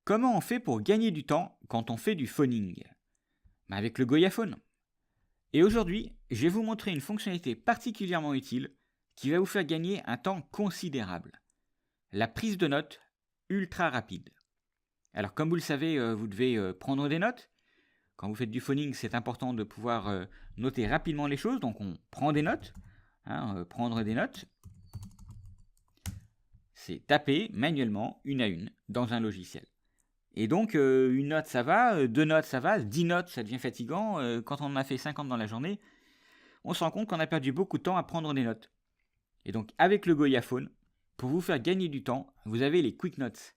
Comment on fait pour gagner du temps quand on fait du phoning? Avec le Goyaphone. Et aujourd'hui, je vais vous montrer une fonctionnalité particulièrement utile qui va vous faire gagner un temps considérable. La prise de notes ultra rapide. Alors comme vous le savez, vous devez prendre des notes. Quand vous faites du phoning, c'est important de pouvoir noter rapidement les choses. Donc on prend des notes. Prendre des notes, c'est taper manuellement une à une dans un logiciel. Et donc, une note, ça va, 2 notes, ça va, 10 notes, ça devient fatigant. Quand on en a fait 50 dans la journée, on se rend compte qu'on a perdu beaucoup de temps à prendre des notes. Et donc, avec le Goyaphone, pour vous faire gagner du temps, vous avez les Quick Notes,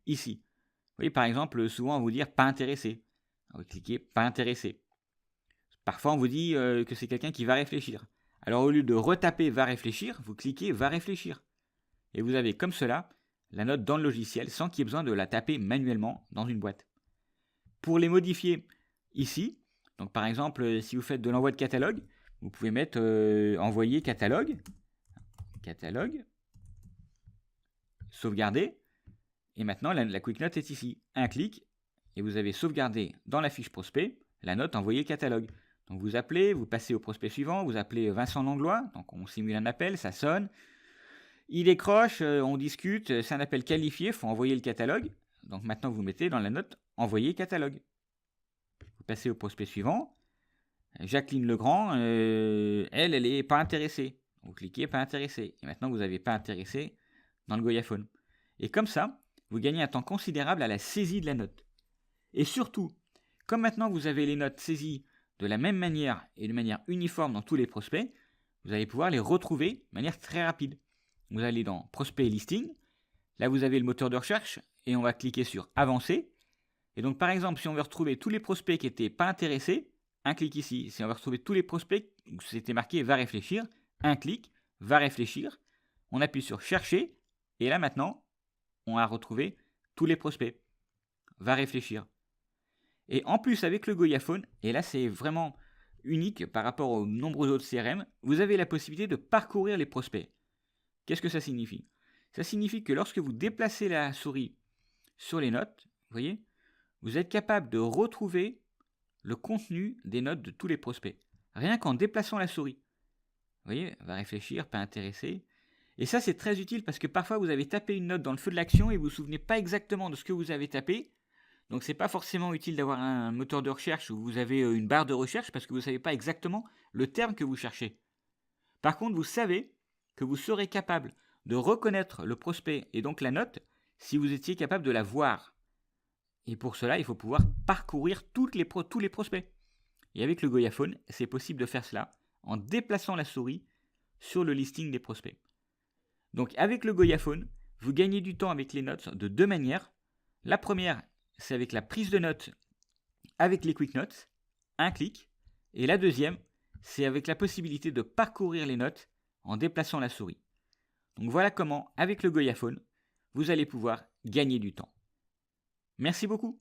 ici. Vous voyez, par exemple, souvent, on vous dit « pas intéressé ». Vous cliquez « pas intéressé ». Parfois, on vous dit que c'est quelqu'un qui va réfléchir. Alors, au lieu de retaper « va réfléchir », vous cliquez « va réfléchir ». Et vous avez comme cela la note dans le logiciel sans qu'il y ait besoin de la taper manuellement dans une boîte. Pour les modifier ici, donc par exemple, si vous faites de l'envoi de catalogue, vous pouvez mettre envoyer catalogue, sauvegarder, et maintenant la quick note est ici. Un clic, et vous avez sauvegardé dans la fiche prospect la note envoyer catalogue. Donc vous appelez, vous passez au prospect suivant, vous appelez Vincent Langlois, donc on simule un appel, ça sonne. Il décroche, on discute, c'est un appel qualifié, il faut envoyer le catalogue. Donc maintenant, vous mettez dans la note « Envoyer catalogue ». Vous passez au prospect suivant. Jacqueline Legrand, elle n'est pas intéressée. Vous cliquez « Pas intéressée ». Et maintenant, vous n'avez pas intéressé dans le Goyaphone. Et comme ça, vous gagnez un temps considérable à la saisie de la note. Et surtout, comme maintenant vous avez les notes saisies de la même manière et de manière uniforme dans tous les prospects, vous allez pouvoir les retrouver de manière très rapide. Vous allez dans Prospect et Listing. Là, vous avez le moteur de recherche et on va cliquer sur Avancer. Et donc, par exemple, si on veut retrouver tous les prospects qui n'étaient pas intéressés, un clic ici. Si on veut retrouver tous les prospects où c'était marqué Va réfléchir, un clic, Va réfléchir. On appuie sur Chercher. Et là, maintenant, on a retrouvé tous les prospects. Va réfléchir. Et en plus, avec le Goyaphone, et là, c'est vraiment unique par rapport aux nombreux autres CRM, vous avez la possibilité de parcourir les prospects. Qu'est-ce que ça signifie? Ça signifie que lorsque vous déplacez la souris sur les notes, vous voyez, vous êtes capable de retrouver le contenu des notes de tous les prospects. Rien qu'en déplaçant la souris. Vous voyez, va réfléchir, pas intéressé. Et ça, c'est très utile parce que parfois, vous avez tapé une note dans le feu de l'action et vous ne vous souvenez pas exactement de ce que vous avez tapé. Donc, ce n'est pas forcément utile d'avoir un moteur de recherche où vous avez une barre de recherche parce que vous ne savez pas exactement le terme que vous cherchez. Par contre, vous savez que vous serez capable de reconnaître le prospect et donc la note si vous étiez capable de la voir. Et pour cela, il faut pouvoir parcourir tous les prospects. Et avec le Goyaphone, c'est possible de faire cela en déplaçant la souris sur le listing des prospects. Donc avec le Goyaphone, vous gagnez du temps avec les notes de deux manières. La première, c'est avec la prise de notes avec les Quick Notes, un clic. Et la deuxième, c'est avec la possibilité de parcourir les notes en déplaçant la souris. Donc voilà comment, avec le Goyaphone, vous allez pouvoir gagner du temps. Merci beaucoup.